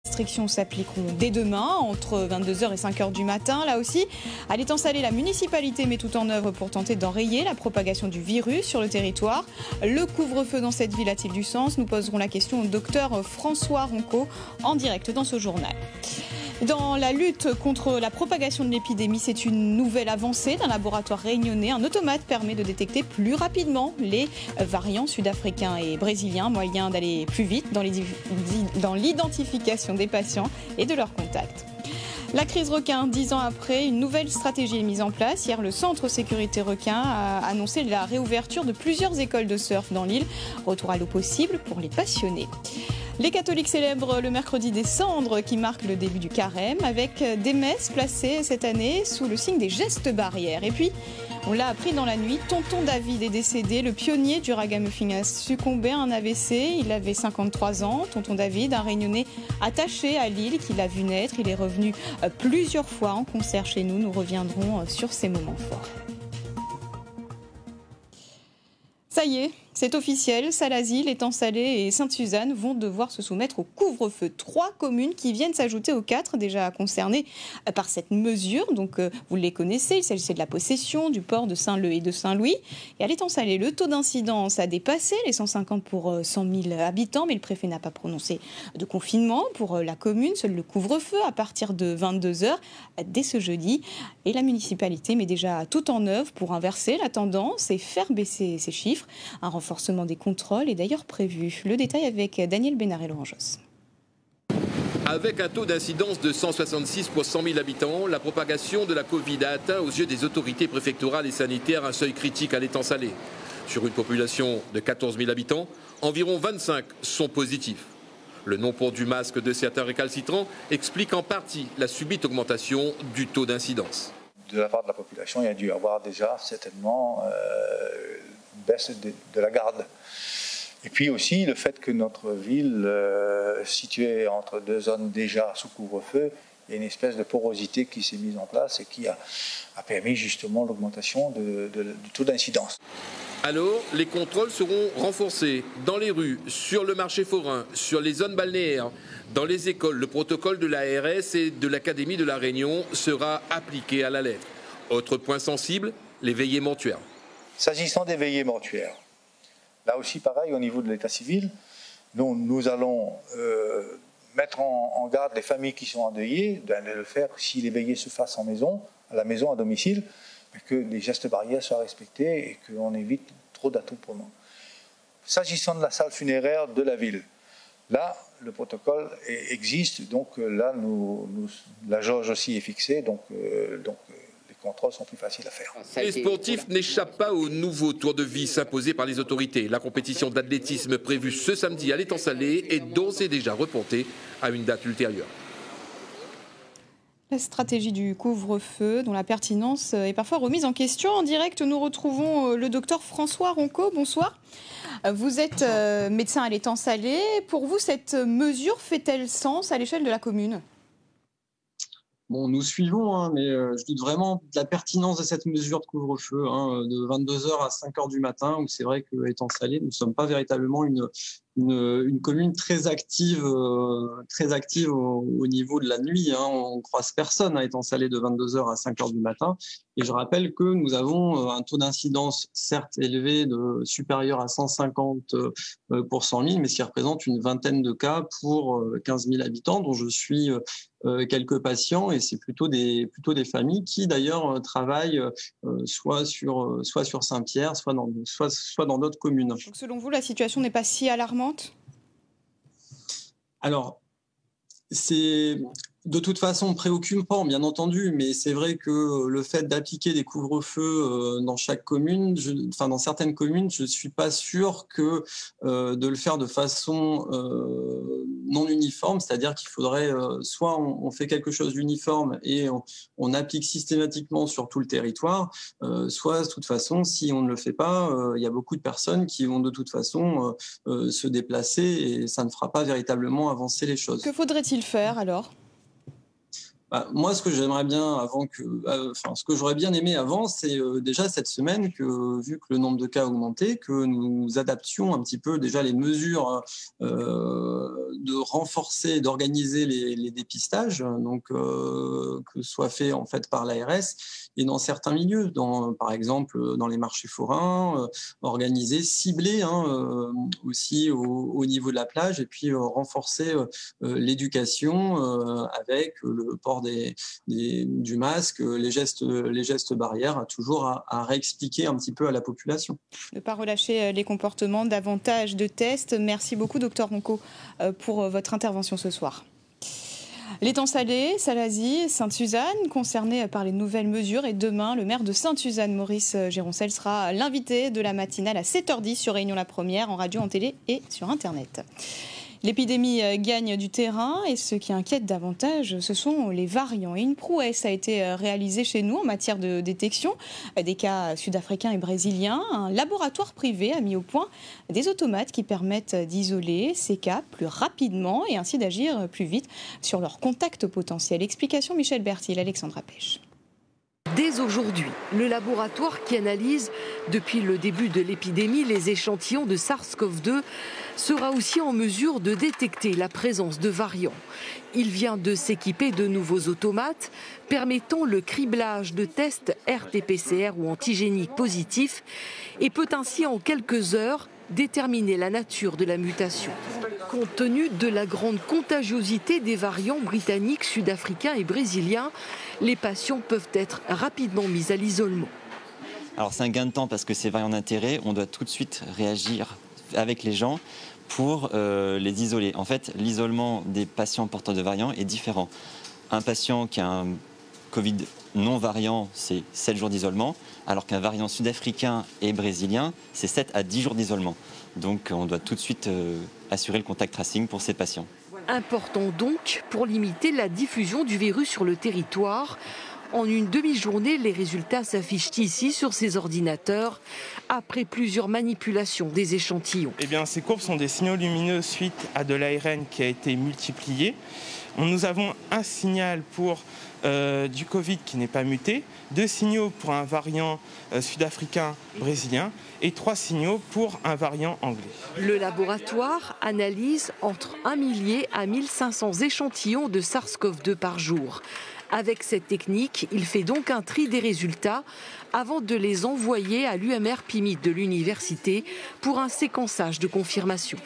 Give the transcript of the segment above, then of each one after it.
Les restrictions s'appliqueront dès demain, entre 22h et 5h du matin. Là aussi, à l'étang salé, la municipalité met tout en œuvre pour tenter d'enrayer la propagation du virus sur le territoire. Le couvre-feu dans cette ville a-t-il du sens? Nous poserons la question au docteur François Ronco en direct dans ce journal. Dans la lutte contre la propagation de l'épidémie, c'est une nouvelle avancée d'un laboratoire réunionnais. Un automate permet de détecter plus rapidement les variants sud-africains et brésiliens, moyen d'aller plus vite dans l'identification des patients et de leurs contacts. La crise requin, 10 ans après, une nouvelle stratégie est mise en place. Hier, le Centre Sécurité Requin a annoncé la réouverture de plusieurs écoles de surf dans l'île. Retour à l'eau possible pour les passionnés. Les catholiques célèbrent le mercredi des cendres qui marque le début du carême avec des messes placées cette année sous le signe des gestes barrières. Et puis, on l'a appris dans la nuit, tonton David est décédé. Le pionnier du ragamuffin a succombé à un AVC. Il avait 53 ans. Tonton David, un Réunionnais attaché à l'île qui l'a vu naître. Il est revenu plusieurs fois en concert chez nous. Nous reviendrons sur ces moments forts. Ça y est, c'est officiel, Salazie, l'étang salé et Sainte-Suzanne vont devoir se soumettre au couvre-feu. 3 communes qui viennent s'ajouter aux 4 déjà concernées par cette mesure. Donc vous les connaissez, il s'agissait de la Possession, du port de Saint-Leu et de Saint-Louis. Et à l'étang salé, le taux d'incidence a dépassé les 150 pour 100 000 habitants, mais le préfet n'a pas prononcé de confinement pour la commune. Seul le couvre-feu à partir de 22h dès ce jeudi. Et la municipalité met déjà tout en œuvre pour inverser la tendance et faire baisser ces chiffres. Un renforcement des contrôles est d'ailleurs prévu. Le détail avec Daniel Bénard et Laurent Josse. Avec un taux d'incidence de 166 pour 100 000 habitants, la propagation de la Covid a atteint aux yeux des autorités préfectorales et sanitaires un seuil critique à l'étang salé. Sur une population de 14 000 habitants, environ 25 sont positifs. Le non-port du masque de certains récalcitrants explique en partie la subite augmentation du taux d'incidence. De la part de la population, il y a dû y avoir déjà certainement une baisse de la garde. Et puis aussi le fait que notre ville, située entre 2 zones déjà sous couvre-feu, il y a une espèce de porosité qui s'est mise en place et qui a permis justement l'augmentation du taux d'incidence. Alors, les contrôles seront renforcés dans les rues, sur le marché forain, sur les zones balnéaires, dans les écoles. Le protocole de l'ARS et de l'Académie de la Réunion sera appliqué à la lettre. Autre point sensible, les veillées mortuaires. S'agissant des veillées mortuaires, là aussi pareil au niveau de l'état civil, nous allons mettre en garde les familles qui sont endeuillées de le faire si les veillées se fassent en maison, à la maison, à domicile, que les gestes barrières soient respectés et qu'on évite trop d'attroupements. S'agissant de la salle funéraire de la ville, là, le protocole existe, donc là, la jauge aussi est fixée, donc les contrôles sont plus faciles à faire. Les sportifs n'échappent pas au nouveau tour de vis imposé par les autorités. La compétition d'athlétisme prévue ce samedi à l'étang salé est d'ores et déjà reportée à une date ultérieure. La stratégie du couvre-feu, dont la pertinence est parfois remise en question. En direct, nous retrouvons le docteur François Ronco. Bonsoir. Vous êtes médecin à l'étang salé. Pour vous, cette mesure fait-elle sens à l'échelle de la commune ? Bon, nous suivons, mais je doute vraiment de la pertinence de cette mesure de couvre-feu, de 22h à 5h du matin, où c'est vrai qu'à l'étang salé, nous ne sommes pas véritablement une commune très active au niveau de la nuit. On ne croise personne à étang salé de 22h à 5h du matin. Et je rappelle que nous avons un taux d'incidence certes élevé, supérieur à 150 pour 100 000, mais ce qui représente une vingtaine de cas pour 15 000 habitants, dont je suis quelques patients, et c'est plutôt des familles qui d'ailleurs travaillent soit sur Saint-Pierre, soit dans d'autres communes. Donc selon vous, la situation n'est pas si alarmante ? Alors, c'est de toute façon préoccupant, bien entendu, mais c'est vrai que le fait d'appliquer des couvre-feux dans chaque commune, dans certaines communes, je ne suis pas sûr que de le faire de façon non uniforme, c'est-à-dire qu'il faudrait soit on fait quelque chose d'uniforme et on applique systématiquement sur tout le territoire, soit de toute façon, si on ne le fait pas, il y a beaucoup de personnes qui vont de toute façon se déplacer et ça ne fera pas véritablement avancer les choses. Que faudrait-il faire alors ? Moi, ce que j'aimerais bien ce que j'aurais bien aimé avant, c'est déjà cette semaine que, vu que le nombre de cas a augmenté, que nous adaptions un petit peu déjà les mesures de renforcer, d'organiser les dépistages, donc que ce soit fait en fait par l'ARS et dans certains milieux, par exemple dans les marchés forains, organiser, cibler aussi au niveau de la plage et puis renforcer l'éducation avec le port du masque, les gestes barrières, toujours à réexpliquer un petit peu à la population. Ne pas relâcher les comportements, davantage de tests. Merci beaucoup, Dr Ronco, pour votre intervention ce soir. L'étang salé, Salazie, Sainte-Suzanne, concernés par les nouvelles mesures. Et demain, le maire de Sainte-Suzanne, Maurice Géroncel, sera l'invité de la matinale à 7h10 sur Réunion la Première, en radio, en télé et sur Internet. L'épidémie gagne du terrain et ce qui inquiète davantage, ce sont les variants. Et une prouesse a été réalisée chez nous en matière de détection des cas sud-africains et brésiliens. Un laboratoire privé a mis au point des automates qui permettent d'isoler ces cas plus rapidement et ainsi d'agir plus vite sur leurs contacts potentiels. Explication Michel Bertil, Alexandra Pêche. Dès aujourd'hui, le laboratoire qui analyse depuis le début de l'épidémie les échantillons de SARS-CoV-2 sera aussi en mesure de détecter la présence de variants. Il vient de s'équiper de nouveaux automates permettant le criblage de tests RT-PCR ou antigéniques positifs et peut ainsi en quelques heures déterminer la nature de la mutation. Compte tenu de la grande contagiosité des variants britanniques, sud-africains et brésiliens, les patients peuvent être rapidement mis à l'isolement. Alors c'est un gain de temps parce que ces variants d'intérêt, on doit tout de suite réagir avec les gens pour les isoler. En fait, l'isolement des patients porteurs de variants est différent. Un patient qui a un Covid non variant, c'est 7 jours d'isolement, alors qu'un variant sud-africain et brésilien, c'est 7 à 10 jours d'isolement. Donc on doit tout de suite assurer le contact tracing pour ces patients. Important donc pour limiter la diffusion du virus sur le territoire. En une demi-journée, les résultats s'affichent ici sur ces ordinateurs après plusieurs manipulations des échantillons. Ces courbes sont des signaux lumineux suite à de l'ARN qui a été multiplié. Nous avons un signal pour du Covid qui n'est pas muté, 2 signaux pour un variant sud-africain brésilien et 3 signaux pour un variant anglais. Le laboratoire analyse entre 1 millier à 1500 échantillons de SARS-CoV-2 par jour. Avec cette technique, il fait donc un tri des résultats avant de les envoyer à l'UMR PIMID de l'université pour un séquençage de confirmation.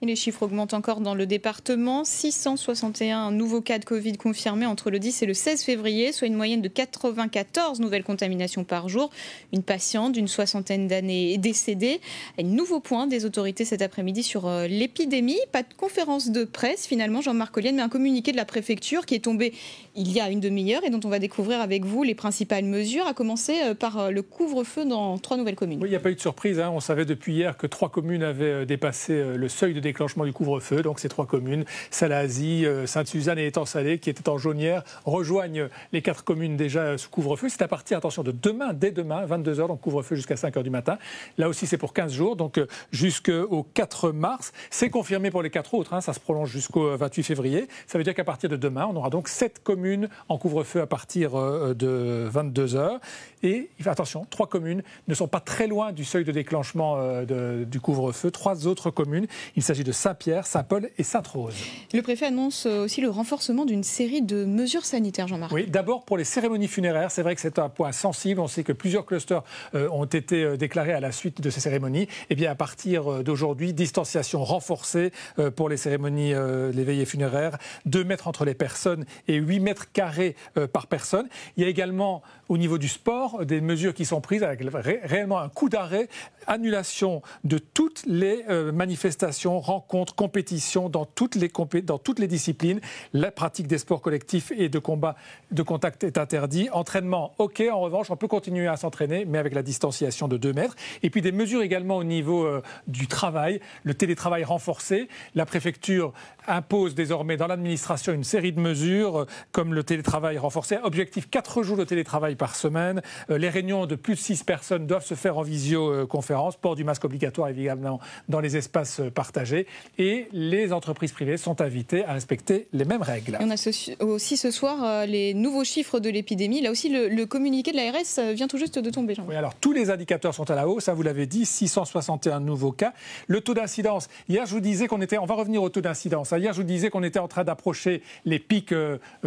Et les chiffres augmentent encore dans le département. 661 nouveaux cas de Covid confirmés entre le 10 et le 16 février, soit une moyenne de 94 nouvelles contaminations par jour. Une patiente d'une 60aine d'années est décédée. Un nouveau point des autorités cet après-midi sur l'épidémie. Pas de conférence de presse finalement, Jean-Marc Ollienne, mais un communiqué de la préfecture qui est tombé il y a une demi-heure et dont on va découvrir avec vous les principales mesures, à commencer par le couvre-feu dans 3 nouvelles communes. Oui, il n'y a pas eu de surprise. On savait depuis hier que 3 communes avaient dépassé le seuil de déclenchement du couvre-feu. Donc ces 3 communes, Salazie, Sainte-Suzanne et l'étang salé, qui étaient en jaunière, rejoignent les 4 communes déjà sous couvre-feu. C'est à partir, attention, de demain, dès demain, 22h, donc couvre-feu jusqu'à 5h du matin. Là aussi, c'est pour 15 jours, donc jusqu'au 4 mars. C'est confirmé pour les 4 autres, ça se prolonge jusqu'au 28 février. Ça veut dire qu'à partir de demain, on aura donc 7 communes en couvre-feu à partir de 22h. Et attention, 3 communes ne sont pas très loin du seuil de déclenchement du couvre-feu. 3 autres communes, il s'agit de Saint-Pierre, Saint-Paul et Sainte-Rose. Le préfet annonce aussi le renforcement d'une série de mesures sanitaires, Jean-Marc. Oui, d'abord pour les cérémonies funéraires, c'est vrai que c'est un point sensible. On sait que plusieurs clusters ont été déclarés à la suite de ces cérémonies. Et bien à partir d'aujourd'hui, distanciation renforcée pour les cérémonies, les veillées funéraires, 2 mètres entre les personnes et 8 mètres carrés par personne. Il y a également au niveau du sport des mesures qui sont prises avec réellement un coup d'arrêt, annulation de toutes les manifestations, rencontres, compétitions dans toutes les disciplines. La pratique des sports collectifs et de combat de contact est interdit. Entraînement, ok, en revanche, on peut continuer à s'entraîner, mais avec la distanciation de 2 mètres. Et puis des mesures également au niveau du travail, le télétravail renforcé. La préfecture impose désormais dans l'administration une série de mesures comme le télétravail renforcé. Objectif 4 jours de télétravail par semaine. Les réunions de plus de 6 personnes doivent se faire en visioconférence. Port du masque obligatoire évidemment dans les espaces partagés. étrangers et les entreprises privées sont invitées à respecter les mêmes règles. Et on a aussi ce soir les nouveaux chiffres de l'épidémie. Là aussi, le communiqué de l'ARS vient tout juste de tomber. Oui, alors tous les indicateurs sont à la hausse, ça vous l'avez dit, 661 nouveaux cas. Le taux d'incidence, hier je vous disais on va revenir au taux d'incidence. Hier je vous disais qu'on était en train d'approcher les pics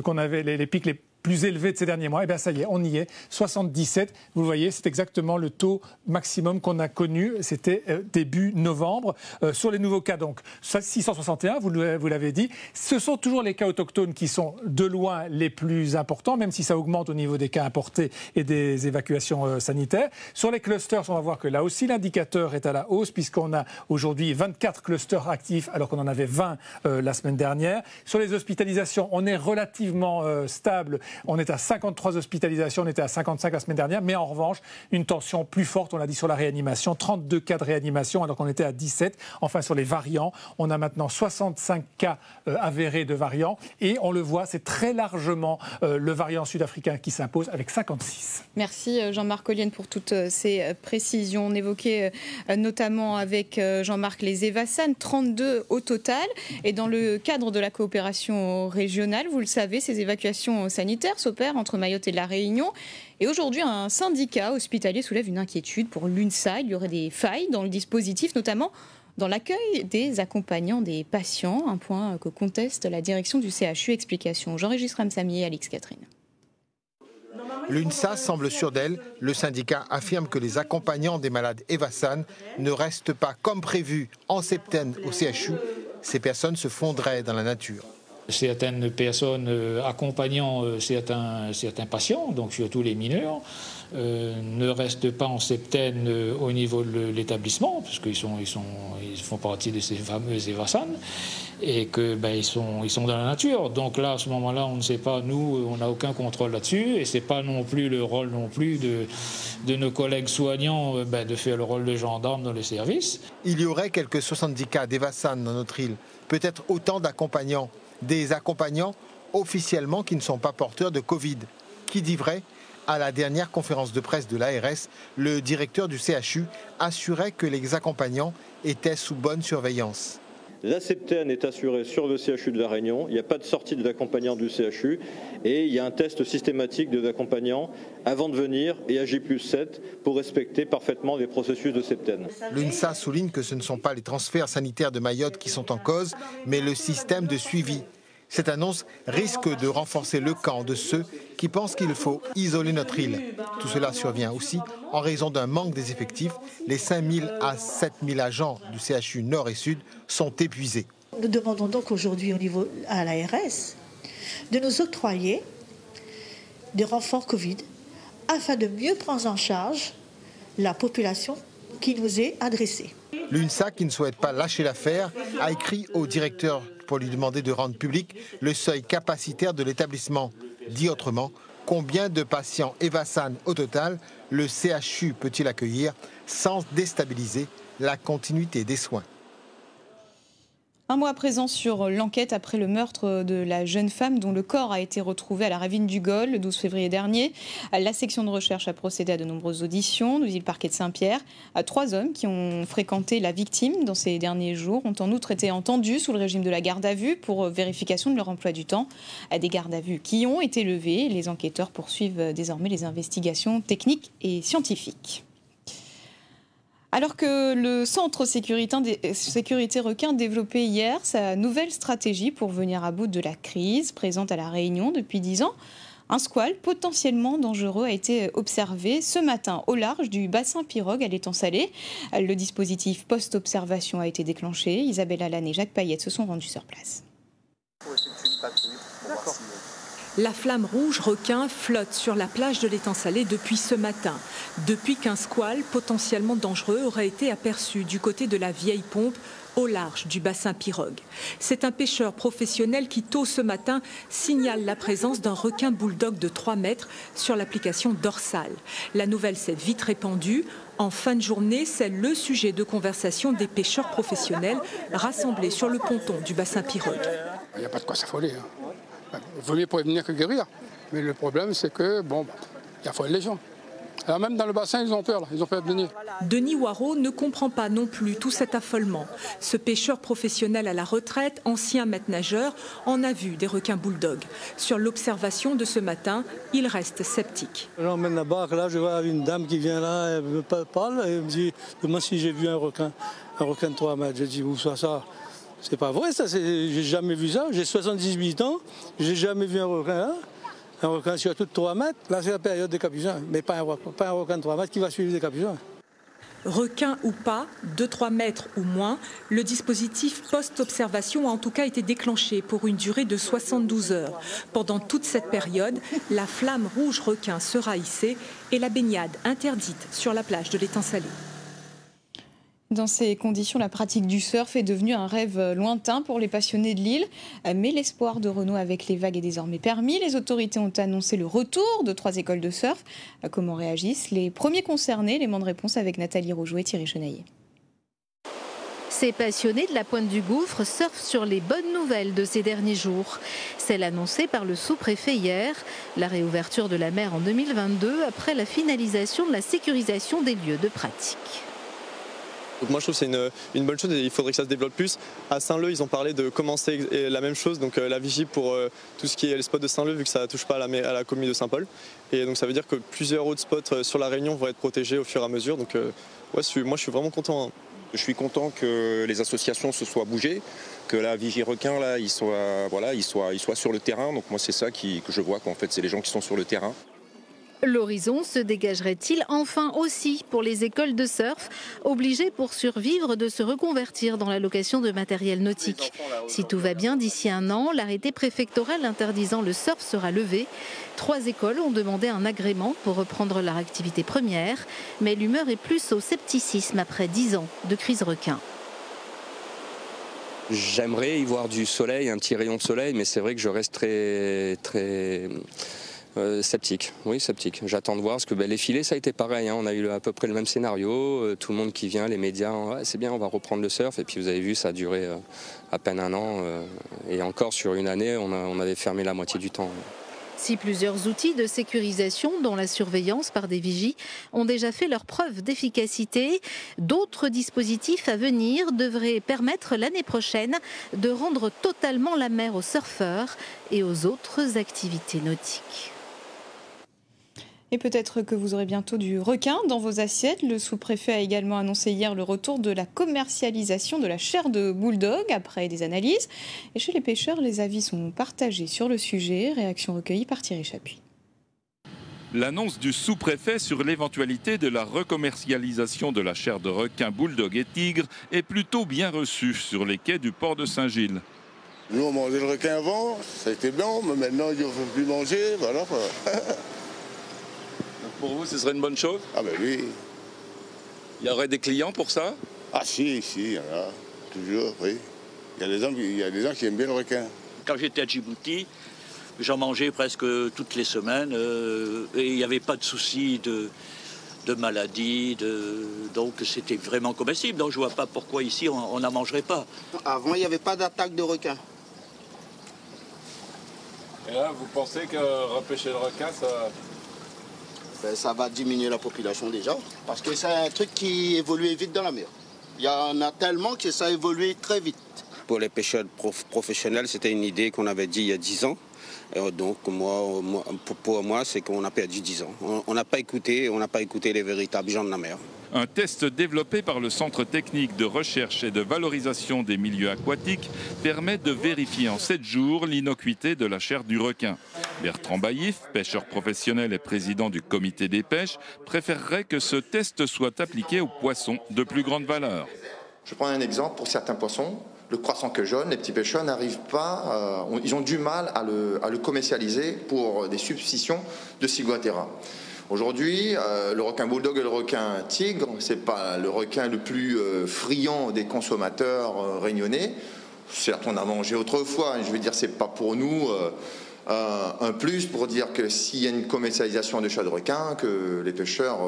qu'on avait, les pics les plus élevé de ces derniers mois, et bien ça y est, on y est, 77. Vous le voyez, c'est exactement le taux maximum qu'on a connu, c'était début novembre. Sur les nouveaux cas, donc 661, vous l'avez dit, ce sont toujours les cas autochtones qui sont de loin les plus importants, même si ça augmente au niveau des cas importés et des évacuations sanitaires. Sur les clusters, on va voir que là aussi l'indicateur est à la hausse, puisqu'on a aujourd'hui 24 clusters actifs, alors qu'on en avait 20 la semaine dernière. Sur les hospitalisations, on est relativement stable. On est à 53 hospitalisations, on était à 55 la semaine dernière, mais en revanche, une tension plus forte, on l'a dit, sur la réanimation, 32 cas de réanimation alors qu'on était à 17. Enfin, sur les variants, on a maintenant 65 cas avérés de variants et on le voit, c'est très largement le variant sud-africain qui s'impose avec 56. Merci Jean-Marc Ollienne pour toutes ces précisions. On évoquait notamment avec Jean-Marc les Evassan, 32 au total. Et dans le cadre de la coopération régionale, vous le savez, ces évacuations sanitaires s'opère entre Mayotte et la Réunion. Et aujourd'hui, un syndicat hospitalier soulève une inquiétude pour l'UNSA. Il y aurait des failles dans le dispositif, notamment dans l'accueil des accompagnants des patients. Un point que conteste la direction du CHU. Explication Jean-Régis Ramsamy et Alix Catherine. L'UNSA semble sûre d'elle. Le syndicat affirme que les accompagnants des malades Evassan ne restent pas comme prévu en septembre au CHU. Ces personnes se fondraient dans la nature. Certaines personnes accompagnant certains patients, donc surtout les mineurs, ne restent pas en septaine au niveau de l'établissement, puisqu'ils font partie de ces fameux Evassan, et qu'ils sont dans la nature. Donc là, à ce moment-là, on ne sait pas, nous, on n'a aucun contrôle là-dessus, et ce n'est pas non plus le rôle non plus de nos collègues soignants de faire le rôle de gendarme dans les services. Il y aurait quelques 70 cas d'Evassan dans notre île, peut-être autant d'accompagnants. Des accompagnants officiellement qui ne sont pas porteurs de Covid. Qui dit vrai? À la dernière conférence de presse de l'ARS, le directeur du CHU assurait que les accompagnants étaient sous bonne surveillance. La septaine est assurée sur le CHU de La Réunion, il n'y a pas de sortie des accompagnants du CHU et il y a un test systématique des accompagnants avant de venir et à J+7 pour respecter parfaitement les processus de septaine. L'UNSA souligne que ce ne sont pas les transferts sanitaires de Mayotte qui sont en cause, mais le système de suivi. Cette annonce risque de renforcer le camp de ceux qui pensent qu'il faut isoler notre île. Tout cela survient aussi en raison d'un manque des effectifs. Les 5 000 à 7 000 agents du CHU Nord et Sud sont épuisés. Nous demandons donc aujourd'hui au niveau à l'ARS de nous octroyer des renforts Covid afin de mieux prendre en charge la population qui nous est adressée. L'UNSA, qui ne souhaite pas lâcher l'affaire, a écrit au directeur pour lui demander de rendre public le seuil capacitaire de l'établissement. Dit autrement, combien de patients Evassan au total le CHU peut-il accueillir sans déstabiliser la continuité des soins? Un mois à présent sur l'enquête après le meurtre de la jeune femme dont le corps a été retrouvé à la ravine du Gol le 12 février dernier. La section de recherche a procédé à de nombreuses auditions, nous dit le parquet de Saint-Pierre. 3 hommes qui ont fréquenté la victime dans ces derniers jours ont en outre été entendus sous le régime de la garde à vue pour vérification de leur emploi du temps. Des gardes à vue qui ont été levées. Les enquêteurs poursuivent désormais les investigations techniques et scientifiques. Alors que le Centre Sécurité Requin développait hier sa nouvelle stratégie pour venir à bout de la crise présente à La Réunion depuis 10 ans, un squale potentiellement dangereux a été observé ce matin au large du bassin Pirogue à l'étang salé. Le dispositif post-observation a été déclenché. Isabelle Allan et Jacques Payette se sont rendus sur place. La flamme rouge requin flotte sur la plage de l'étang salé depuis ce matin. Depuis qu'un squale potentiellement dangereux aurait été aperçu du côté de la vieille pompe au large du bassin Pirogue. C'est un pêcheur professionnel qui, tôt ce matin, signale la présence d'un requin bulldog de 3 mètres sur l'application dorsale. La nouvelle s'est vite répandue. En fin de journée, c'est le sujet de conversation des pêcheurs professionnels rassemblés sur le ponton du bassin Pirogue. Il n'y a pas de quoi s'affoler. Il vaut mieux prévenir que guérir. Mais le problème, c'est que, il faut les gens. Alors même dans le bassin, ils ont peur, là. Ils ont peur de venir. Denis Waro ne comprend pas non plus tout cet affolement. Ce pêcheur professionnel à la retraite, ancien maître nageur, en a vu des requins bulldogs. Sur l'observation de ce matin, il reste sceptique. J'emmène la barque, là, je vois une dame qui vient là, elle me parle, et elle me dit, moi si j'ai vu un requin de 3 mètres. Je dis, où ça? C'est pas vrai, ça, j'ai jamais vu ça. J'ai 78 ans, j'ai jamais vu un requin là. Un requin sur tout 3 mètres, là c'est la période des capucins, mais pas un requin de 3 mètres qui va suivre les capucins. Requin ou pas, 2-3 mètres ou moins, le dispositif post-observation a en tout cas été déclenché pour une durée de 72 heures. Pendant toute cette période, la flamme rouge requin sera hissée et la baignade interdite sur la plage de l'étang Salé. Dans ces conditions, la pratique du surf est devenue un rêve lointain pour les passionnés de l'île. Mais l'espoir de renouer avec les vagues est désormais permis. Les autorités ont annoncé le retour de 3 écoles de surf. Comment réagissent les premiers concernés? Élément de réponse avec Nathalie Roujou et Thierry Chenaillé. Ces passionnés de la Pointe du Gouffre surfent sur les bonnes nouvelles de ces derniers jours. Celle annoncée par le sous-préfet hier, la réouverture de la mer en 2022 après la finalisation de la sécurisation des lieux de pratique. Donc moi je trouve que c'est une bonne chose et il faudrait que ça se développe plus. À Saint-Leu, ils ont parlé de commencer la même chose, donc la vigie pour tout ce qui est les spots de Saint-Leu, vu que ça ne touche pas à la commune de Saint-Paul. Et donc ça veut dire que plusieurs autres spots sur la Réunion vont être protégés au fur et à mesure. Donc moi je suis vraiment content. Je suis content que les associations se soient bougées, que la vigie requin là, il soit sur le terrain. Donc moi c'est ça que je vois, qu'en fait c'est les gens qui sont sur le terrain. L'horizon se dégagerait-il enfin aussi pour les écoles de surf, obligées pour survivre de se reconvertir dans la location de matériel nautique? Si tout va bien, d'ici un an, l'arrêté préfectoral interdisant le surf sera levé. 3 écoles ont demandé un agrément pour reprendre leur activité première, mais l'humeur est plus au scepticisme après 10 ans de crise requin. J'aimerais y voir du soleil, un petit rayon de soleil, mais c'est vrai que je reste très sceptique, oui sceptique. J'attends de voir, parce que les filets ça a été pareil, hein. On a eu à peu près le même scénario, tout le monde qui vient, les médias, ouais, c'est bien, on va reprendre le surf, et puis vous avez vu, ça a duré à peine un an, et encore sur une année, on avait fermé la moitié du temps. Si plusieurs outils de sécurisation, dont la surveillance par des vigies, ont déjà fait leur preuve d'efficacité, d'autres dispositifs à venir devraient permettre l'année prochaine de rendre totalement la mer aux surfeurs et aux autres activités nautiques. Et peut-être que vous aurez bientôt du requin dans vos assiettes. Le sous-préfet a également annoncé hier le retour de la commercialisation de la chair de bulldog après des analyses. Et chez les pêcheurs, les avis sont partagés sur le sujet. Réaction recueillie par Thierry Chapuis. L'annonce du sous-préfet sur l'éventualité de la recommercialisation de la chair de requin, bulldog et tigre est plutôt bien reçue sur les quais du port de Saint-Gilles. Nous on mangeait le requin avant, ça a été bien, mais maintenant ils ne veulent plus manger, voilà. Pour vous, ce serait une bonne chose? Ah ben oui. Il y aurait des clients pour ça? Ah si, il y en a, toujours, oui. Il y a des gens qui aiment bien le requin. Quand j'étais à Djibouti, j'en mangeais presque toutes les semaines et il n'y avait pas de souci de maladie, donc c'était vraiment comestible. Donc je ne vois pas pourquoi ici on n'en mangerait pas. Avant, il n'y avait pas d'attaque de requin. Et là, vous pensez que repêcher le requin, ça va diminuer la population déjà, parce que c'est un truc qui évolue vite dans la mer. Il y en a tellement que ça évolue très vite. Pour les pêcheurs professionnels, c'était une idée qu'on avait dit il y a 10 ans. Donc pour moi, c'est qu'on a perdu 10 ans. On n'a pas écouté les véritables gens de la mer. Un test développé par le Centre technique de recherche et de valorisation des milieux aquatiques permet de vérifier en 7 jours l'innocuité de la chair du requin. Bertrand Baillif, pêcheur professionnel et président du comité des pêches, préférerait que ce test soit appliqué aux poissons de plus grande valeur. Je prends un exemple pour certains poissons. Le croissant queue jaune, les petits pêcheurs n'arrivent pas, ils ont du mal à le commercialiser pour des substitutions de ciguatera. Aujourd'hui, le requin bulldog et le requin tigre, c'est pas le requin le plus friand des consommateurs réunionnais. Certes, on a mangé autrefois, je veux dire, c'est pas pour nous un plus pour dire que s'il y a une commercialisation de chair de requin, que les pêcheurs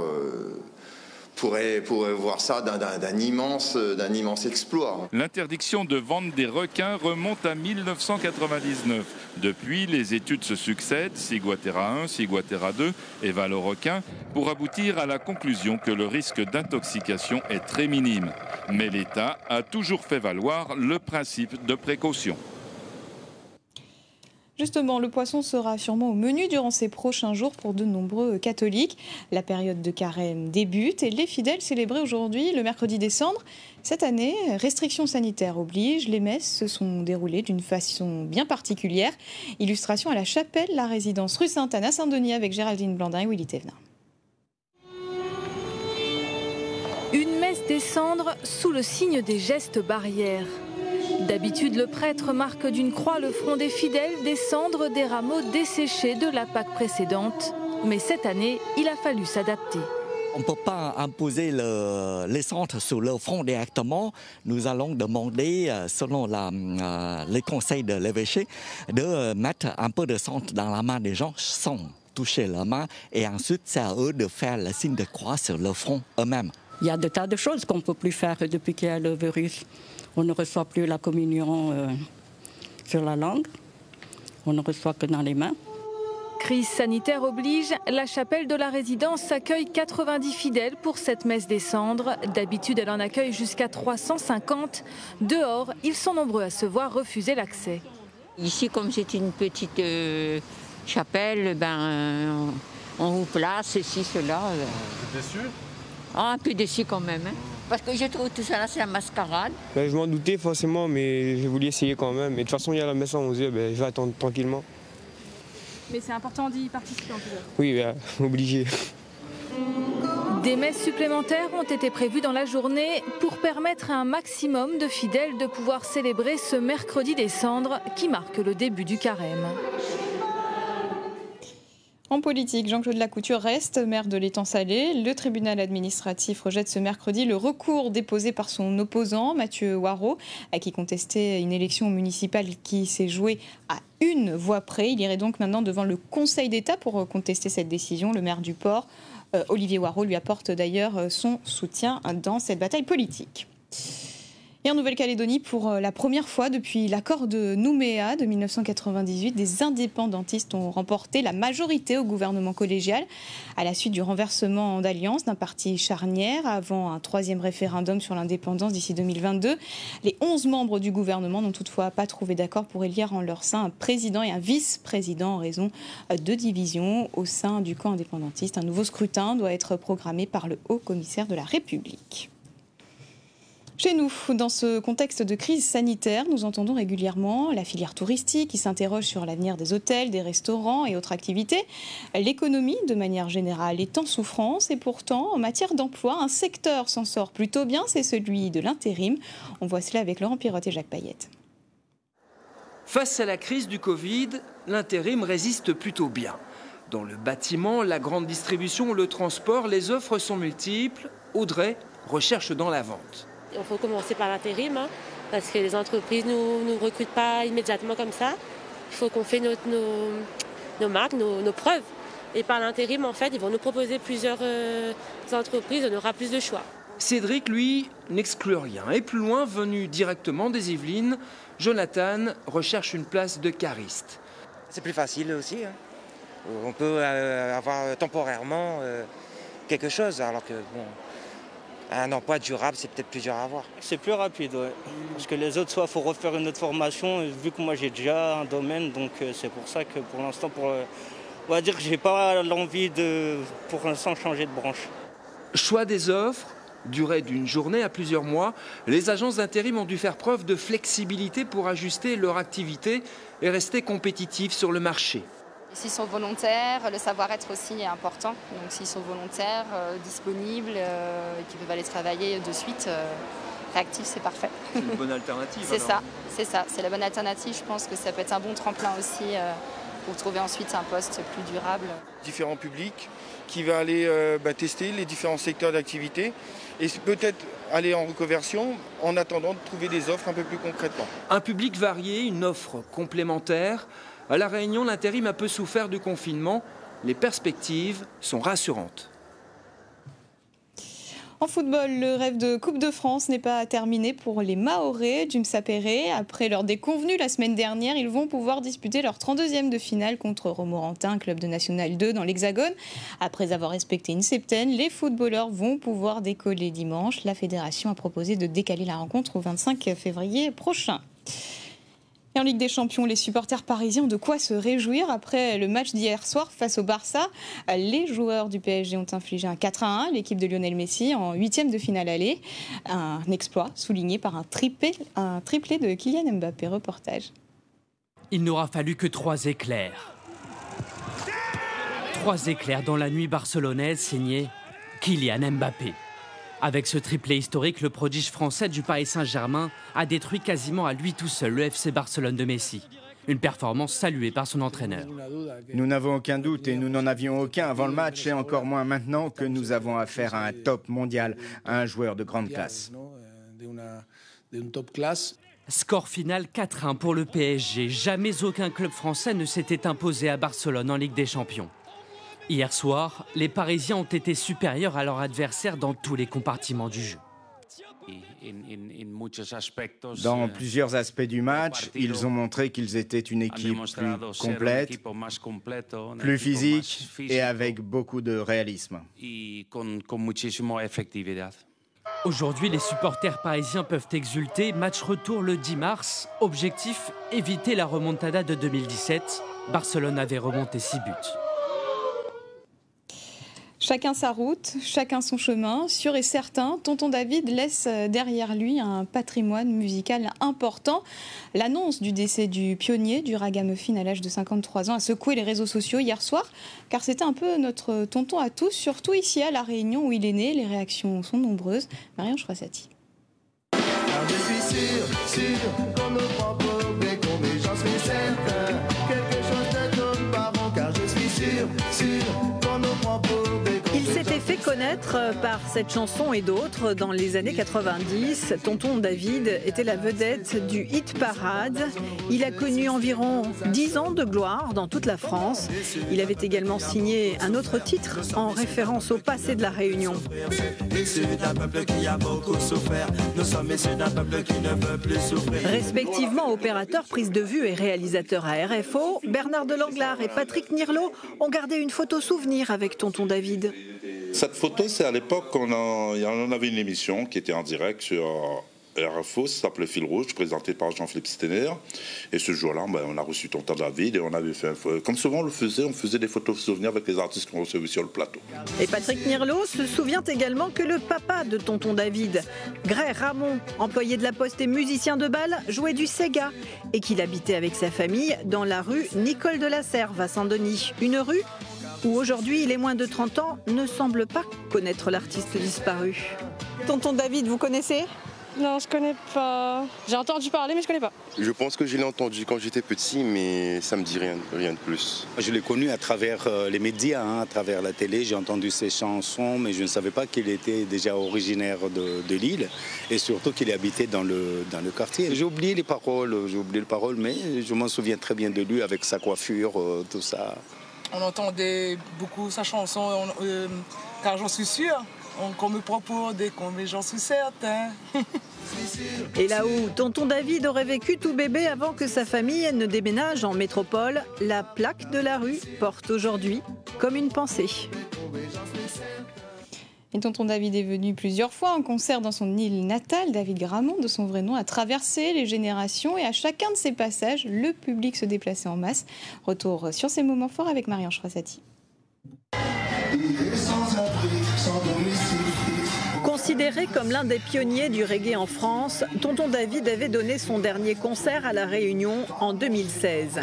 pourrait voir ça d'un immense exploit. L'interdiction de vente des requins remonte à 1999. Depuis, les études se succèdent, Ciguatera 1, Ciguatera 2 et Valoroquin, pour aboutir à la conclusion que le risque d'intoxication est très minime. Mais l'État a toujours fait valoir le principe de précaution. Justement, le poisson sera sûrement au menu durant ces prochains jours pour de nombreux catholiques. La période de carême débute et les fidèles célébraient aujourd'hui le mercredi des Cendres. Cette année, restrictions sanitaires obligent, les messes se sont déroulées d'une façon bien particulière. Illustration à la chapelle, la résidence rue Sainte-Anne à Saint-Denis avec Géraldine Blandin et Willy Thévenin. Une messe des cendres sous le signe des gestes barrières. D'habitude, le prêtre marque d'une croix le front des fidèles, des cendres des rameaux desséchés de la Pâque précédente. Mais cette année, il a fallu s'adapter. On ne peut pas imposer les cendres sur le front directement. Nous allons demander, selon les conseils de l'évêché, de mettre un peu de cendre dans la main des gens sans toucher la main. Et ensuite, c'est à eux de faire le signe de croix sur le front eux-mêmes. Il y a des tas de choses qu'on ne peut plus faire depuis qu'il y a le virus. On ne reçoit plus la communion sur la langue, on ne reçoit que dans les mains. Crise sanitaire oblige, la chapelle de la résidence accueille 90 fidèles pour cette messe des cendres. D'habitude, elle en accueille jusqu'à 350. Dehors, ils sont nombreux à se voir refuser l'accès. Ici, comme c'est une petite chapelle, on vous place, ceci, cela. Vous êtes déçu ? Un peu déçu quand même. Hein. Parce que je trouve tout ça là, c'est la mascarade. Je m'en doutais forcément, mais j'ai voulu essayer quand même. Et de toute façon, il y a la messe à 11h, je vais attendre tranquillement. Mais c'est important d'y participer en tout cas. Oui, obligé. Des messes supplémentaires ont été prévues dans la journée pour permettre à un maximum de fidèles de pouvoir célébrer ce mercredi des cendres qui marque le début du carême. En politique, Jean-Claude Lacouture reste maire de l'Étang-Salé. Le tribunal administratif rejette ce mercredi le recours déposé par son opposant, Mathieu Waraud, à qui contestait une élection municipale qui s'est jouée à une voix près. Il irait donc maintenant devant le Conseil d'État pour contester cette décision. Le maire du Port, Olivier Waraud, lui apporte d'ailleurs son soutien dans cette bataille politique. Et en Nouvelle-Calédonie, pour la première fois depuis l'accord de Nouméa de 1998, des indépendantistes ont remporté la majorité au gouvernement collégial à la suite du renversement d'alliance d'un parti charnière avant un troisième référendum sur l'indépendance d'ici 2022. Les 11 membres du gouvernement n'ont toutefois pas trouvé d'accord pour élire en leur sein un président et un vice-président en raison de divisions au sein du camp indépendantiste. Un nouveau scrutin doit être programmé par le haut-commissaire de la République. Chez nous, dans ce contexte de crise sanitaire, nous entendons régulièrement la filière touristique qui s'interroge sur l'avenir des hôtels, des restaurants et autres activités. L'économie, de manière générale, est en souffrance et pourtant, en matière d'emploi, un secteur s'en sort plutôt bien, c'est celui de l'intérim. On voit cela avec Laurent Pirotte et Jacques Payette. Face à la crise du Covid, l'intérim résiste plutôt bien. Dans le bâtiment, la grande distribution, le transport, les offres sont multiples. Audrey recherche dans la vente. Il faut commencer par l'intérim, parce que les entreprises ne nous recrutent pas immédiatement comme ça. Il faut qu'on fait nos marques, nos preuves. Et par l'intérim, en fait, ils vont nous proposer plusieurs entreprises, on aura plus de choix. Cédric, lui, n'exclut rien. Et plus loin, venu directement des Yvelines, Jonathan recherche une place de cariste. C'est plus facile aussi. On peut avoir temporairement quelque chose, alors que bon, un emploi durable, c'est peut-être plus dur à avoir. C'est plus rapide, ouais. Parce que les autres, soit il faut refaire une autre formation, vu que moi j'ai déjà un domaine, donc c'est pour ça que pour l'instant, on va dire que j'ai pas l'envie de, pour l'instant, changer de branche. Choix des offres, durée d'une journée à plusieurs mois, les agences d'intérim ont dû faire preuve de flexibilité pour ajuster leur activité et rester compétitifs sur le marché. S'ils sont volontaires, le savoir-être aussi est important. Donc s'ils sont volontaires, disponibles, qui peuvent aller travailler de suite, réactifs, c'est parfait. C'est une bonne alternative. C'est ça, c'est la bonne alternative. Je pense que ça peut être un bon tremplin aussi pour trouver ensuite un poste plus durable. Différents publics qui va aller tester les différents secteurs d'activité et peut-être aller en reconversion en attendant de trouver des offres un peu plus concrètement. Un public varié, une offre complémentaire. À La Réunion, l'intérim a peu souffert du confinement. Les perspectives sont rassurantes. En football, le rêve de Coupe de France n'est pas terminé pour les Mahorais du Msapéré. Après leur déconvenue la semaine dernière, ils vont pouvoir disputer leur 32e de finale contre Romorantin, club de National 2 dans l'Hexagone. Après avoir respecté une septaine, les footballeurs vont pouvoir décoller dimanche. La fédération a proposé de décaler la rencontre au 25 février prochain. Et en Ligue des Champions, les supporters parisiens ont de quoi se réjouir. Après le match d'hier soir face au Barça, les joueurs du PSG ont infligé un 4-1 à l'équipe de Lionel Messi en 8e de finale aller. Un exploit souligné par un triplé de Kylian Mbappé. Reportage. Il n'aura fallu que 3 éclairs. 3 éclairs dans la nuit barcelonaise signée Kylian Mbappé. Avec ce triplé historique, le prodige français du Paris Saint-Germain a détruit quasiment à lui tout seul le FC Barcelone de Messi. Une performance saluée par son entraîneur. Nous n'avons aucun doute et nous n'en avions aucun avant le match et encore moins maintenant que nous avons affaire à un top mondial, à un joueur de grande classe. Score final 4-1 pour le PSG. Jamais aucun club français ne s'était imposé à Barcelone en Ligue des Champions. Hier soir, les Parisiens ont été supérieurs à leur adversaire dans tous les compartiments du jeu. Dans plusieurs aspects du match, ils ont montré qu'ils étaient une équipe plus complète, plus physique et avec beaucoup de réalisme. Aujourd'hui, les supporters parisiens peuvent exulter. Match retour le 10 mars. Objectif, éviter la remontada de 2017. Barcelone avait remonté 6 buts. Chacun sa route, chacun son chemin. Sûr et certain, Tonton David laisse derrière lui un patrimoine musical important. L'annonce du décès du pionnier du ragamuffin à l'âge de 53 ans a secoué les réseaux sociaux hier soir, car c'était un peu notre tonton à tous, surtout ici à La Réunion où il est né. Les réactions sont nombreuses. Marianne Choissati. Je suis sûr qu'on ne prend pas bécon, mais j'en suis certain. Quelque chose ne tourne pas rond, car je suis sûr qu'on ne prend pas bécon. Il s'était fait connaître par cette chanson et d'autres dans les années 90. Tonton David était la vedette du hit parade. Il a connu environ 10 ans de gloire dans toute la France. Il avait également signé un autre titre en référence au passé de la Réunion. Respectivement opérateur prise de vue et réalisateur à RFO, Bernard Delanglard et Patrick Nirlo ont gardé une photo souvenir avec Tonton David. Cette photo, c'est à l'époque qu'on on avait une émission qui était en direct sur RFO, ça s'appelait Fil Rouge, présenté par Jean-Philippe Stener. Et ce jour-là, on a reçu Tonton David et on avait fait, comme souvent on le faisait, on faisait des photos souvenirs avec les artistes qu'on recevait sur le plateau. Et Patrick Nirlo se souvient également que le papa de Tonton David, Gray Ramon, employé de la Poste et musicien de bal, jouait du Sega et qu'il habitait avec sa famille dans la rue Nicole de la Serve à Saint-Denis. Une rue où aujourd'hui les moins de 30 ans ne semblent pas connaître l'artiste disparu. Tonton David, vous connaissez ? Non, je connais pas. J'ai entendu parler, mais je connais pas. Je pense que je l'ai entendu quand j'étais petit, mais ça me dit rien de plus. Je l'ai connu à travers les médias, à travers la télé. J'ai entendu ses chansons, mais je ne savais pas qu'il était déjà originaire de l'île et surtout qu'il habitait dans le quartier. J'ai oublié les paroles, mais je m'en souviens très bien de lui avec sa coiffure, tout ça. On entendait beaucoup sa chanson, car j'en suis sûre. Qu'on me propose des cons, mais j'en suis certain. Et là où Tonton David aurait vécu tout bébé avant que sa famille ne déménage en métropole, la plaque de la rue porte aujourd'hui comme une pensée. Et Tonton David est venu plusieurs fois en concert dans son île natale. David Gramont, de son vrai nom, a traversé les générations et à chacun de ses passages, le public se déplaçait en masse. Retour sur ces moments forts avec Marianne Choissati. Considéré comme l'un des pionniers du reggae en France, Tonton David avait donné son dernier concert à La Réunion en 2016.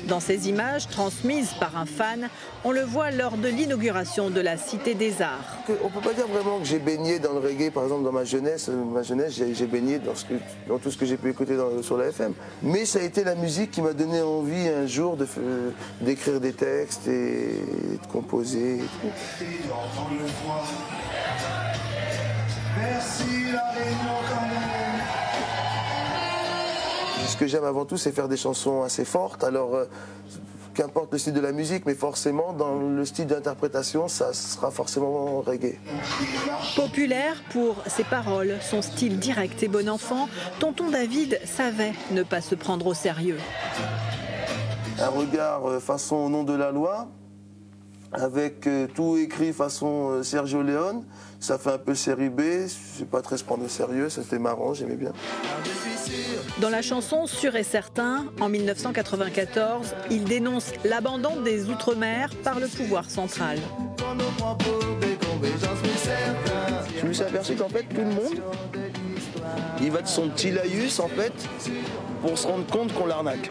Dans ces images transmises par un fan, on le voit lors de l'inauguration de la Cité des Arts. On ne peut pas dire vraiment que j'ai baigné dans le reggae, par exemple dans ma jeunesse. J'ai baigné dans tout ce que j'ai pu écouter sur la FM. Mais ça a été la musique qui m'a donné envie un jour d'écrire des textes et de composer. Merci La Réunion quand même. Ce que j'aime avant tout, c'est faire des chansons assez fortes. Alors, qu'importe le style de la musique, mais forcément, dans le style d'interprétation, ça sera forcément reggae. Populaire pour ses paroles, son style direct et bon enfant, Tonton David savait ne pas se prendre au sérieux. Un regard façon Au nom de la loi, avec tout écrit façon Sergio Leone, ça fait un peu série B, c'est pas très se prendre au sérieux, c'était marrant, j'aimais bien. Dans la chanson Sûr et certain, en 1994, il dénonce l'abandon des Outre-mer par le pouvoir central. Je me suis aperçu qu'en fait tout le monde, il va de son petit laïus en fait, pour se rendre compte qu'on l'arnaque.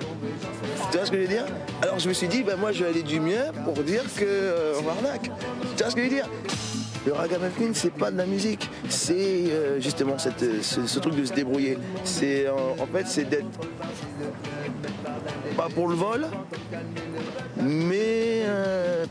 Tu vois ce que je veux dire? Alors je me suis dit, ben moi je vais aller du mien pour dire qu'on m'arnaque. Tu vois ce que je veux dire? Le ragamuffin, c'est pas de la musique, c'est justement ce truc de se débrouiller. C'est en fait, c'est d'être pas pour le vol, mais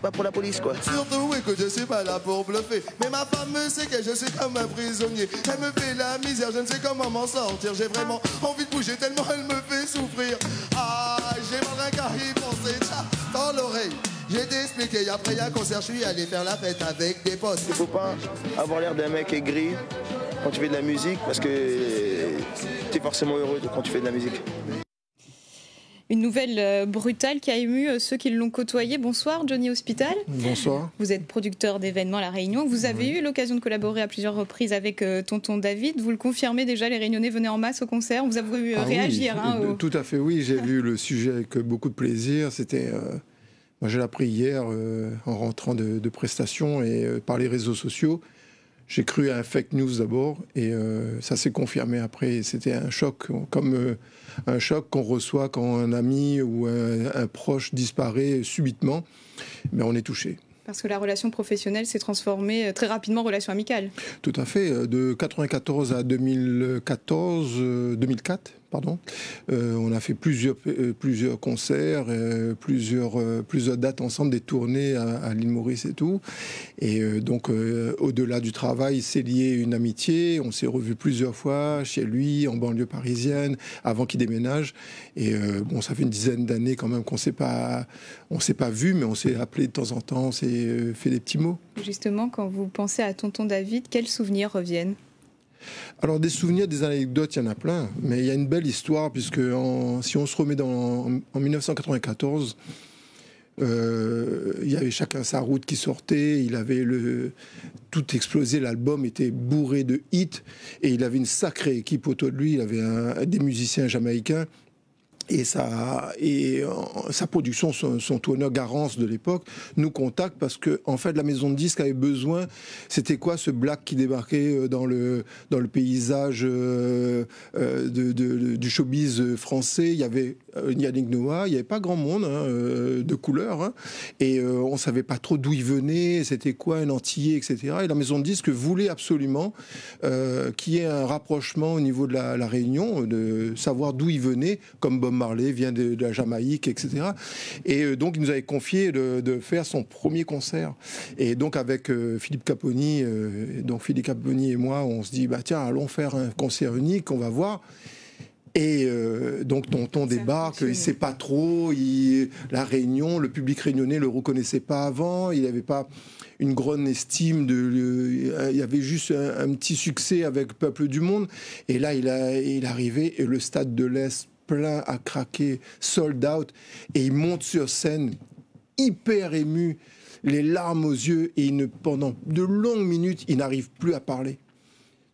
pas pour la police, quoi. Surtout oui que je suis pas là pour bluffer, mais ma femme me sait que je suis comme un prisonnier. Elle me fait la misère, je ne sais comment m'en sortir. J'ai vraiment envie de bouger tellement elle me fait souffrir. Ah, j'ai mal un car y penser ça dans l'oreille. J'ai expliqué, après un concert, je suis allé faire la fête avec des potes. Il faut pas avoir l'air d'un mec aigri quand tu fais de la musique, parce que tu es forcément heureux quand tu fais de la musique. Une nouvelle brutale qui a ému ceux qui l'ont côtoyé. Bonsoir Johnny Hospital. Bonsoir. Vous êtes producteur d'événements à La Réunion. Vous avez eu l'occasion de collaborer à plusieurs reprises avec Tonton David. Vous le confirmez déjà, les Réunionnais venaient en masse au concert. Vous avez vu réagir. Oui, tout à fait, oui. J'ai vu le sujet avec beaucoup de plaisir. C'était... Moi, je l'ai appris hier en rentrant de prestations et par les réseaux sociaux. J'ai cru à un fake news d'abord et ça s'est confirmé après. C'était un choc, comme un choc qu'on reçoit quand un ami ou un proche disparaît subitement. Mais on est touché. Parce que la relation professionnelle s'est transformée très rapidement en relation amicale. Tout à fait. De 1994 à 2004, on a fait plusieurs concerts, plusieurs dates ensemble, des tournées à l'île Maurice et tout. Et donc, au-delà du travail, s'est lié une amitié. On s'est revus plusieurs fois chez lui, en banlieue parisienne, avant qu'il déménage. Et bon, ça fait une dizaine d'années quand même qu'on s'est pas vu, mais on s'est appelé de temps en temps, on s'est fait des petits mots. Justement, quand vous pensez à Tonton David, quels souvenirs reviennent ? Alors des souvenirs, des anecdotes, il y en a plein, mais il y a une belle histoire puisque si on se remet en 1994, il y avait chacun sa route qui sortait, il avait tout explosé, l'album était bourré de hits et il avait une sacrée équipe autour de lui, il avait des musiciens jamaïcains. Et sa production, son tourneur Garance de l'époque, nous contacte parce que en fait la maison de disques avait besoin. C'était quoi ce black qui débarquait dans le paysage du showbiz français? Il y avait Yannick Noah, il n'y avait pas grand monde de couleur, et on savait pas trop d'où il venait, c'était quoi un Antillais, etc. Et la maison de disques voulait absolument qu'il y ait un rapprochement au niveau de la Réunion, de savoir d'où il venait, comme Bob Marley vient de la Jamaïque, etc. Et donc, il nous avait confié de faire son premier concert. Et donc, avec Philippe Caponi, et moi, on se dit, bah tiens, allons faire un concert unique, on va voir. Et donc Tonton débarque, il ne sait pas trop, la Réunion, le public réunionnais ne le reconnaissait pas avant, il n'avait pas une grande estime, il y avait juste un petit succès avec Peuple du Monde. Et là, il est arrivé et le stade de l'Est plein à craquer, sold out, et il monte sur scène hyper ému, les larmes aux yeux, et pendant de longues minutes, il n'arrive plus à parler.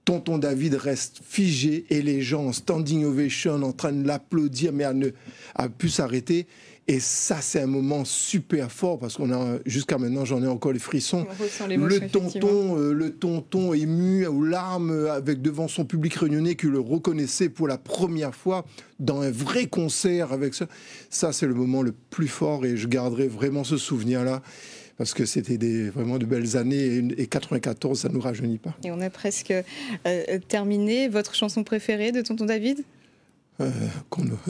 Tonton David reste figé et les gens en standing ovation en train de l'applaudir, mais a pu s'arrêter. Et ça, c'est un moment super fort parce qu'on a, jusqu'à maintenant, j'en ai encore les frissons. Le tonton ému aux larmes devant son public réunionnais qui le reconnaissait pour la première fois dans un vrai concert avec ça. Ça, c'est le moment le plus fort et je garderai vraiment ce souvenir-là. Parce que c'était vraiment de belles années et 94, ça ne nous rajeunit pas. Et on a presque terminé. Votre chanson préférée de Tonton David ?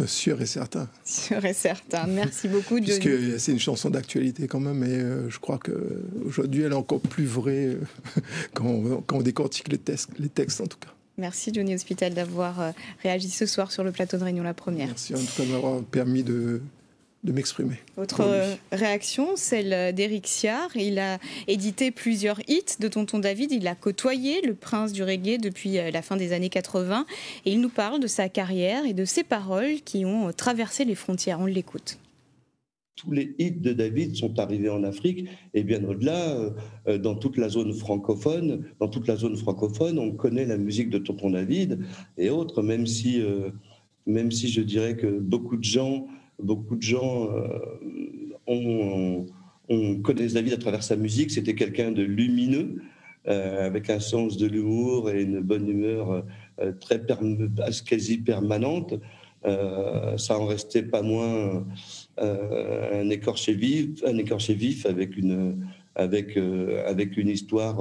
Sûr et certain. Sûr et certain. Merci beaucoup, Johnny. Puisque c'est une chanson d'actualité quand même, et je crois qu'aujourd'hui, elle est encore plus vraie quand on décortique les textes en tout cas. Merci, Johnny Hospital, d'avoir réagi ce soir sur le plateau de Réunion La Première. Merci en tout cas de m'avoir permis de de m'exprimer. Autre réaction, celle d'Éric Siard. Il a édité plusieurs hits de Tonton David. Il a côtoyé le prince du reggae depuis la fin des années 80. Et il nous parle de sa carrière et de ses paroles qui ont traversé les frontières. On l'écoute. Tous les hits de David sont arrivés en Afrique et bien au-delà, dans toute la zone francophone. Dans toute la zone francophone, on connaît la musique de Tonton David et autres, même si je dirais que beaucoup de gens connaissent David à travers sa musique. C'était quelqu'un de lumineux, avec un sens de l'humour et une bonne humeur quasi permanente. Ça en restait pas moins un écorché vif avec une histoire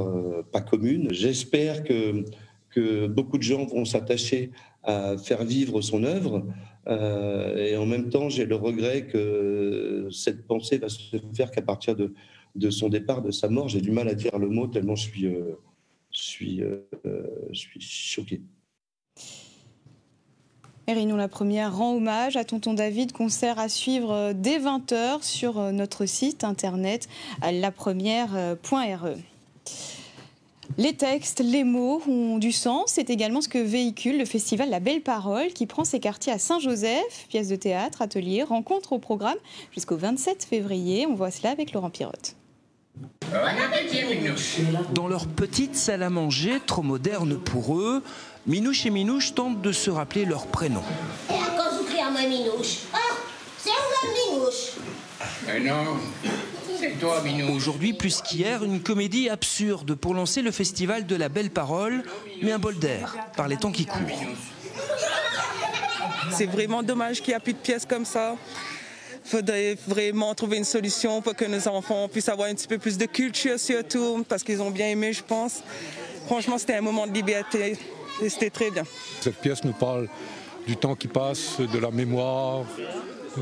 pas commune. J'espère que beaucoup de gens vont s'attacher à faire vivre son œuvre. Et en même temps, j'ai le regret que cette pensée va se faire qu'à partir de son départ, de sa mort. J'ai du mal à dire le mot tellement je suis choqué. Et Réunion la Première rend hommage à Tonton David, concert à suivre dès 20h sur notre site internet lapremière.re. Les textes, les mots ont du sens. C'est également ce que véhicule le festival La Belle Parole qui prend ses quartiers à Saint-Joseph. Pièces de théâtre, ateliers, rencontres au programme jusqu'au 27 février. On voit cela avec Laurent Pirotte. Dans leur petite salle à manger, trop moderne pour eux, Minouche et Minouche tentent de se rappeler leur prénom. Et à quand vous criez à moi Minouche? Oh, c'est où Minouche? Non, c'est toi Minouche. Aujourd'hui, plus qu'hier, une comédie absurde pour lancer le festival de la Belle Parole, mais un bol d'air par les temps qui courent. C'est vraiment dommage qu'il n'y a plus de pièces comme ça. Il faudrait vraiment trouver une solution pour que nos enfants puissent avoir un petit peu plus de culture surtout, parce qu'ils ont bien aimé, je pense. Franchement, c'était un moment de liberté et c'était très bien. Cette pièce nous parle du temps qui passe, de la mémoire,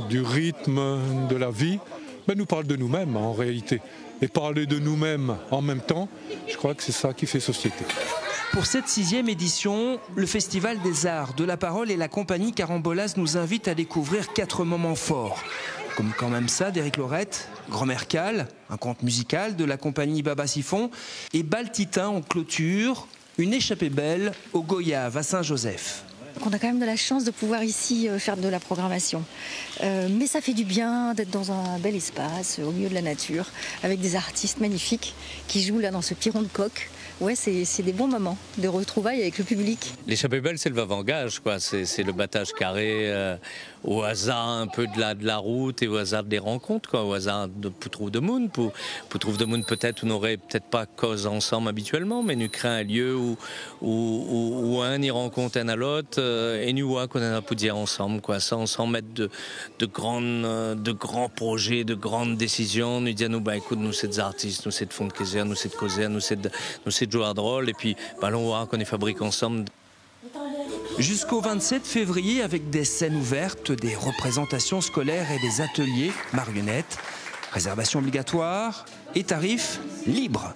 du rythme, de la vie. Mais nous parle de nous-mêmes en réalité. Et parler de nous-mêmes en même temps, je crois que c'est ça qui fait société. Pour cette 6e édition, le Festival des Arts de la Parole et la compagnie Carambolas nous invitent à découvrir 4 moments forts. Comme Quand même ça d'Éric Laurette, Grand-mère Cal, un conte musical de la compagnie Baba Siphon, et Bal Titin en clôture, une échappée belle au Goyave à Saint-Joseph. On a quand même de la chance de pouvoir ici faire de la programmation. Mais ça fait du bien d'être dans un bel espace, au milieu de la nature, avec des artistes magnifiques qui jouent là dans ce petit rond de coq. Ouais, c'est des bons moments de retrouvailles avec le public. L'échappée belle, c'est le vavangage, quoi. C'est le battage carré au hasard un peu de la route et au hasard des rencontres, quoi. Au hasard de Poutrou de Moon. Pour Poutrou de Moon, peut-être, on n'aurait peut-être pas cause ensemble habituellement, mais nous créons un lieu où un y rencontre un à l'autre et nous voit qu'on a pu dire ensemble, quoi. Sans mettre de grands projets, de grandes décisions. Nous dire, écoute, nous, c'est des artistes, nous, c'est de fond de caiser, nous, c'est de causer, nous, c'est de jouer de rôle, et puis on voit qu'on est fabriqué ensemble. Jusqu'au 27 février, avec des scènes ouvertes, des représentations scolaires et des ateliers marionnettes. Réservation obligatoire et tarifs libres.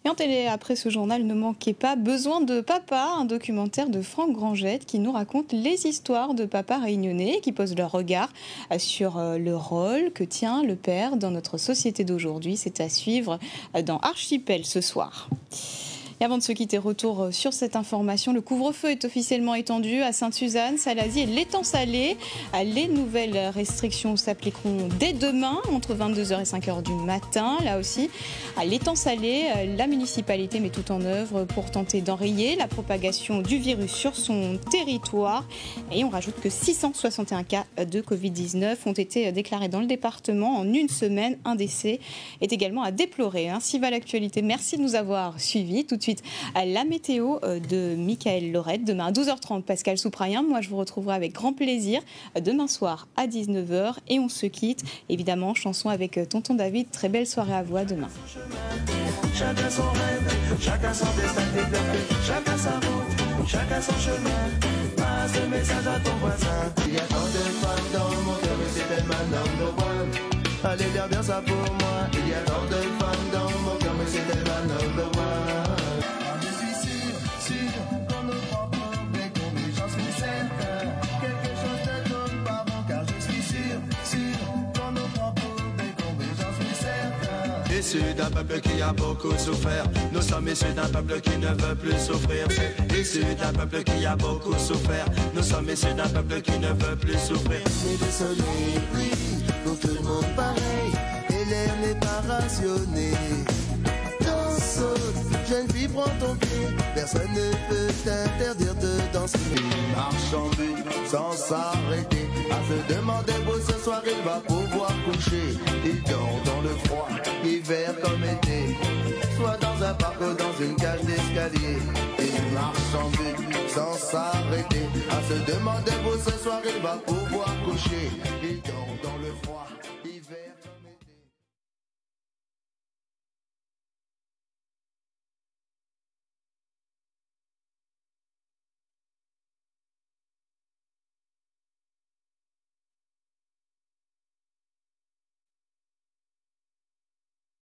Et en télé, après ce journal, ne manquez pas Besoin de papa, un documentaire de Franck Grangette qui nous raconte les histoires de papas réunionnais qui posent leur regard sur le rôle que tient le père dans notre société d'aujourd'hui. C'est à suivre dans Archipel ce soir. Et avant de se quitter, retour sur cette information. Le couvre-feu est officiellement étendu à Sainte-Suzanne, Salazie et l'Étang Salé. Les nouvelles restrictions s'appliqueront dès demain, entre 22h et 5h du matin. Là aussi, à l'Étang Salé, la municipalité met tout en œuvre pour tenter d'enrayer la propagation du virus sur son territoire. Et on rajoute que 661 cas de Covid-19 ont été déclarés dans le département en une semaine. Un décès est également à déplorer. Ainsi va l'actualité. Merci de nous avoir suivis. Tout de suite, à la météo de Michael Lorette. Demain à 12h30, Pascal Souprayen. Moi, je vous retrouverai avec grand plaisir demain soir à 19h. Et on se quitte, évidemment, chanson avec Tonton David. Très belle soirée à vous. À demain. Chacun son rêve, chacun son destin développé, chacun sa route, chacun son chemin. Passe le message à ton voisin. Il y a tant de femmes dans mon cœur, mais c'est tellement number one. Allez, bien ça pour moi. Il y a tant de femmes dans mon cœur, mais c'est tellement number one. Difficile, si on ne croit pas, mais qu'on est, j'en suis certain. Quelque chose de issus d'un peuple qui a beaucoup souffert. Nous sommes issus d'un peuple qui ne veut plus souffrir. Issus d'un peuple qui a beaucoup souffert. Nous sommes issus d'un peuple qui ne veut plus souffrir. Mais le soleil brille pour tout le monde pareil, et l'air n'est pas rationné. Danse, jeune fille, prends ton pied, personne ne peut t'interdire de danser. Il marche en but sans s'arrêter, à se demander où ce soir il va pouvoir coucher. Il dort dans le froid, hiver comme été, soit dans un parc ou dans une cage d'escalier. Il marche en but sans s'arrêter, à se demander où ce soir il va pouvoir coucher. Il dort dans le froid, hiver.